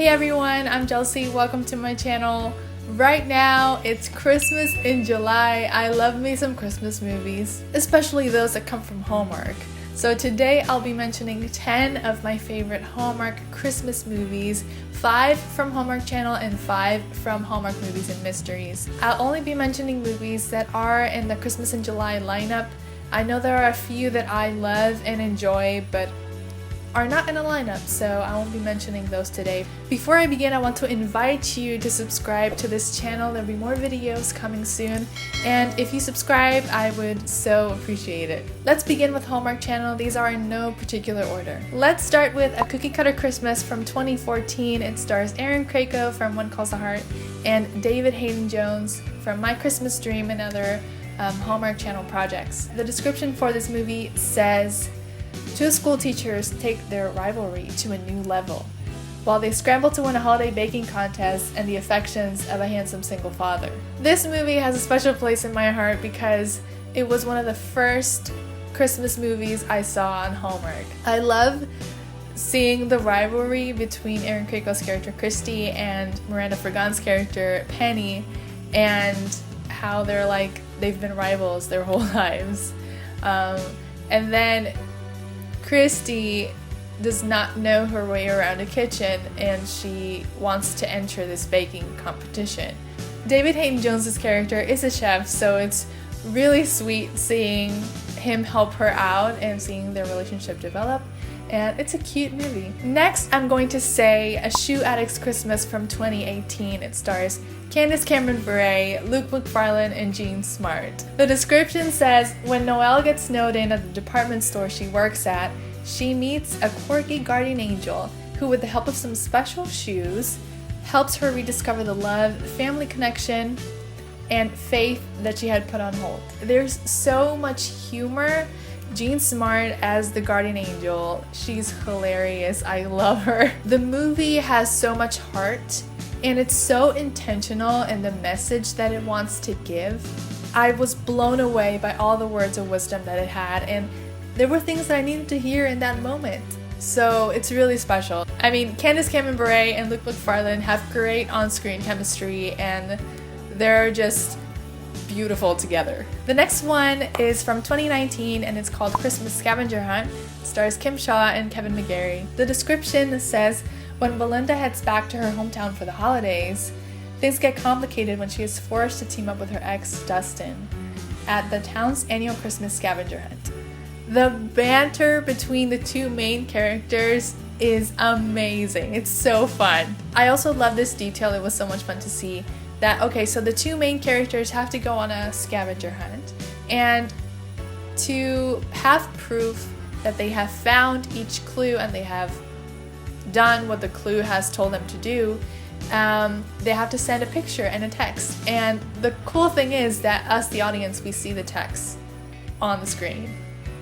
Hey everyone, I'm Jelsy. Welcome to my channel. Right now, it's Christmas in July. I love me some Christmas movies, especially those that come from Hallmark. So today I'll be mentioning 10 of my favorite Hallmark Christmas movies, 5 from Hallmark Channel and 5 from Hallmark Movies and Mysteries. I'll only be mentioning movies that are in the Christmas in July lineup. I know there are a few that I love and enjoy, but are not in a lineup, so I won't be mentioning those today. Before I begin, I want to invite you to subscribe to this channel. There'll be more videos coming soon, and if you subscribe, I would so appreciate it. Let's begin with Hallmark Channel. These are in no particular order. Let's start with A Cookie Cutter Christmas from 2014. It stars Aaron Krakow from One Calls the Heart and David Hayden Jones from My Christmas Dream and other Hallmark Channel projects. The description for this movie says, two school teachers take their rivalry to a new level while they scramble to win a holiday baking contest and the affections of a handsome single father. This movie has a special place in my heart because it was one of the first Christmas movies I saw on Hallmark. I love seeing the rivalry between Aaron Krakow's character Christy and Miranda Fergan's character Penny, and how they've been rivals their whole lives. And then Christy does not know her way around a kitchen and she wants to enter this baking competition. David Hayden Jones' character is a chef, so it's really sweet seeing him help her out and seeing their relationship develop, and it's a cute movie. Next, I'm going to say A Shoe Addicts Christmas from 2018. It stars Candace Cameron Bure, Luke McFarlane, and Jean Smart. The description says, when Noelle gets snowed in at the department store she works at, she meets a quirky guardian angel who, with the help of some special shoes, helps her rediscover the love, family connection, and faith that she had put on hold. There's so much humor. Jean Smart as the guardian angel, she's hilarious. I love her. The movie has so much heart, and it's so intentional in the message that it wants to give. I was blown away by all the words of wisdom that it had, and there were things that I needed to hear in that moment. So it's really special. I mean, Candace Cameron Bure and Luke McFarlane have great on-screen chemistry, and they're just beautiful together. The next one is from 2019 and it's called Christmas Scavenger Hunt. It stars Kim Shaw and Kevin McGarry. The description says, when Belinda heads back to her hometown for the holidays, things get complicated when she is forced to team up with her ex, Dustin, at the town's annual Christmas scavenger hunt. The banter between the two main characters is amazing. It's so fun. I also love this detail. It was so much fun to see that, okay, so the two main characters have to go on a scavenger hunt, and to have proof that they have found each clue and they have done what the clue has told them to do, they have to send a picture and a text. And the cool thing is that us, the audience, we see the text on the screen.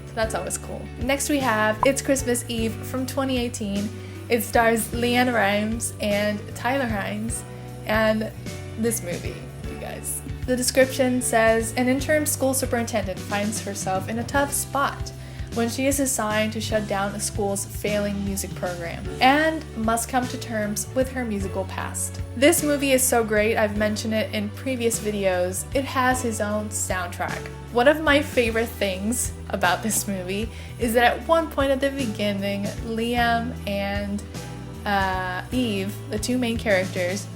So that's always cool. Next we have It's Christmas Eve from 2018. It stars Leanne Rimes and Tyler Hines, and this movie, you guys. The description says, an interim school superintendent finds herself in a tough spot when she is assigned to shut down a school's failing music program and must come to terms with her musical past. This movie is so great. I've mentioned it in previous videos. It has its own soundtrack. One of my favorite things about this movie is that at one point at the beginning, Liam and Eve, the two main characters,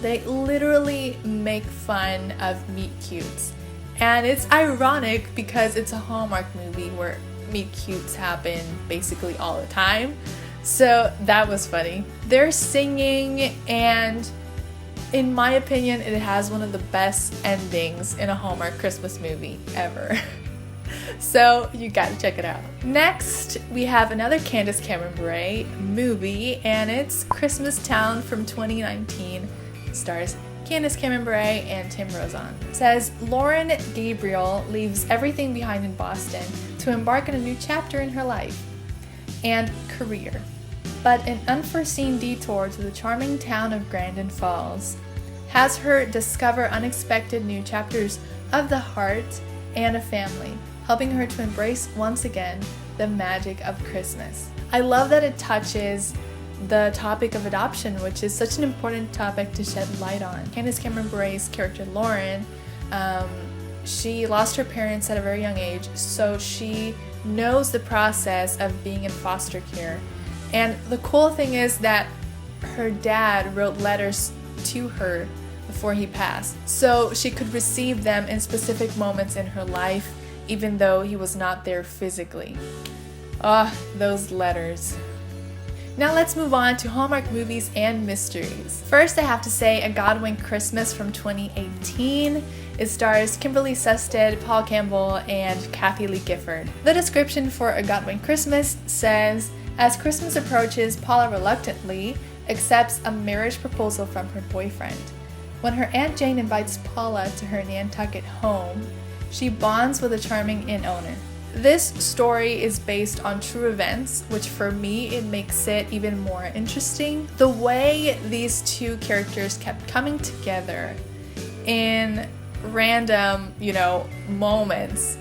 they literally make fun of meet cutes. And it's ironic because it's a Hallmark movie where meet cutes happen basically all the time. So that was funny. They're singing, and in my opinion, it has one of the best endings in a Hallmark Christmas movie ever. So you gotta check it out. Next, we have another Candace Cameron Bure movie, and it's Christmas Town from 2019. It stars Candace Cameron Bure and Tim Rozon. It says, Lauren Gabriel leaves everything behind in Boston to embark on a new chapter in her life and career. But an unforeseen detour to the charming town of Grandin Falls has her discover unexpected new chapters of the heart and a family, helping her to embrace once again the magic of Christmas. I love that it touches the topic of adoption, which is such an important topic to shed light on. Candace Cameron Bure's character Lauren, she lost her parents at a very young age, so she knows the process of being in foster care. And the cool thing is that her dad wrote letters to her before he passed, so she could receive them in specific moments in her life, even though he was not there physically. Those letters. Now let's move on to Hallmark movies and mysteries. First, I have to say A Godwink Christmas from 2018. It stars Kimberly Sested, Paul Campbell, and Kathy Lee Gifford. The description for A Godwink Christmas says, as Christmas approaches, Paula reluctantly accepts a marriage proposal from her boyfriend. When her Aunt Jane invites Paula to her Nantucket home, she bonds with a charming inn owner. This story is based on true events, which for me, it makes it even more interesting. The way these two characters kept coming together in random, moments,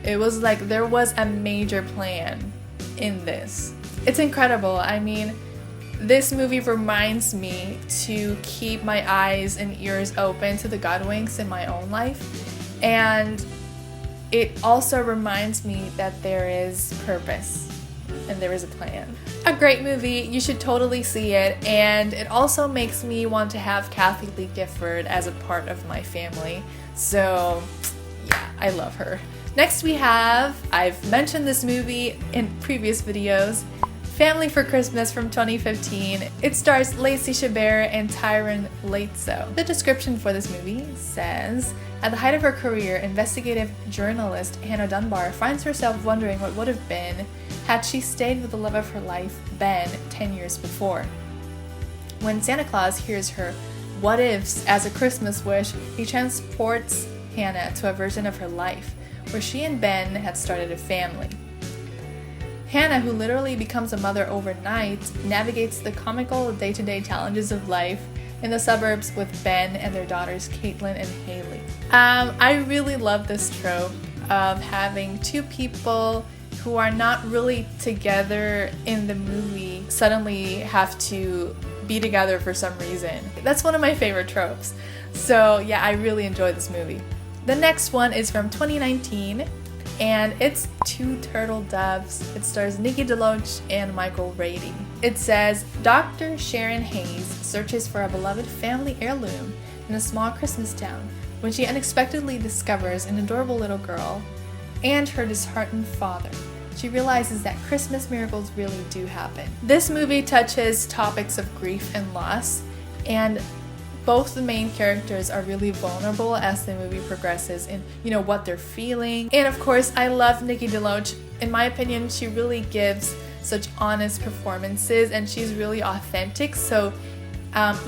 it was like there was a major plan in this. It's incredible. I mean, this movie reminds me to keep my eyes and ears open to the Godwinks in my own life, and it also reminds me that there is purpose and there is a plan. A great movie, you should totally see it, and it also makes me want to have Kathy Lee Gifford as a part of my family. So yeah, I love her. Next we have, I've mentioned this movie in previous videos, Family for Christmas from 2015. It stars Lacey Chabert and Tyron Laitzo. The description for this movie says, at the height of her career, investigative journalist Hannah Dunbar finds herself wondering what would have been had she stayed with the love of her life, Ben, 10 years before. When Santa Claus hears her what ifs as a Christmas wish, he transports Hannah to a version of her life where she and Ben had started a family. Hannah, who literally becomes a mother overnight, navigates the comical day-to-day challenges of life in the suburbs with Ben and their daughters Caitlin and Haley. I really love this trope of having two people who are not really together in the movie suddenly have to be together for some reason. That's one of my favorite tropes. So yeah, I really enjoyed this movie. The next one is from 2019. And it's Two Turtle Doves. It stars Nikki DeLoach and Michael Rady. It says, Dr. Sharon Hayes searches for a beloved family heirloom in a small Christmas town when she unexpectedly discovers an adorable little girl and her disheartened father. She realizes that Christmas miracles really do happen. This movie touches topics of grief and loss, and both the main characters are really vulnerable as the movie progresses in, what they're feeling. And of course, I love Nikki DeLoach. In my opinion, she really gives such honest performances and she's really authentic, so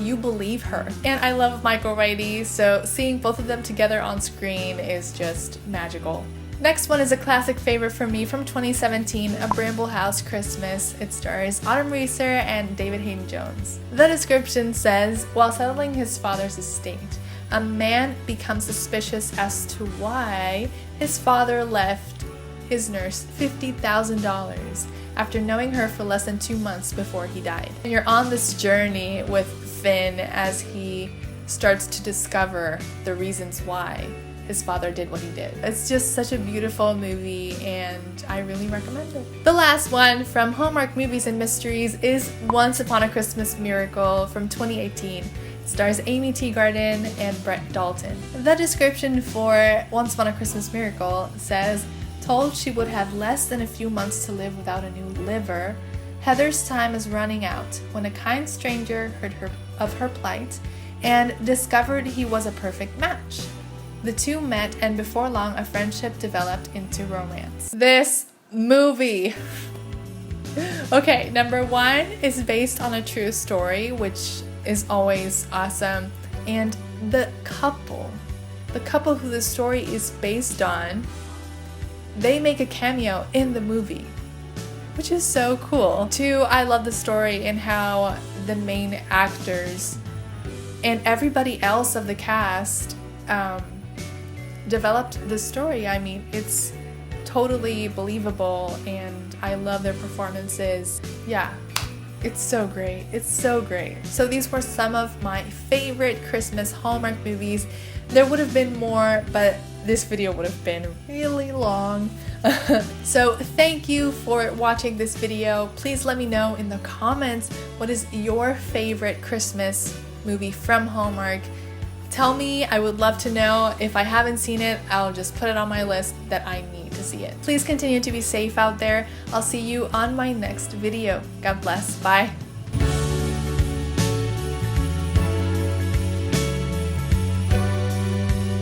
you believe her. And I love Michael Rady, so seeing both of them together on screen is just magical. Next one is a classic favorite for me from 2017, A Bramble House Christmas. It stars Autumn Reeser and David Hayden Jones. The description says, while settling his father's estate, a man becomes suspicious as to why his father left his nurse $50,000 after knowing her for less than 2 months before he died. And you're on this journey with Finn as he starts to discover the reasons why his father did what he did. It's just such a beautiful movie and I really recommend it. The last one from Hallmark Movies and Mysteries is Once Upon a Christmas Miracle from 2018. It stars Amy Teagarden and Brett Dalton. The description for Once Upon a Christmas Miracle says, told she would have less than a few months to live without a new liver, Heather's time is running out when a kind stranger heard of her plight and discovered he was a perfect match. The two met, and before long, a friendship developed into romance. This movie. Okay, number one is based on a true story, which is always awesome. And the couple who the story is based on, they make a cameo in the movie, which is so cool. Two, I love the story and how the main actors and everybody else of the cast developed the story. I mean, it's totally believable and I love their performances. Yeah, It's so great. It's so great. So these were some of my favorite Christmas Hallmark movies. There would have been more, but this video would have been really long. So thank you for watching this video. Please let me know in the comments what is your favorite Christmas movie from Hallmark. Tell me, I would love to know. If I haven't seen it, I'll just put it on my list that I need to see it. Please continue to be safe out there. I'll see you on my next video. God bless. Bye.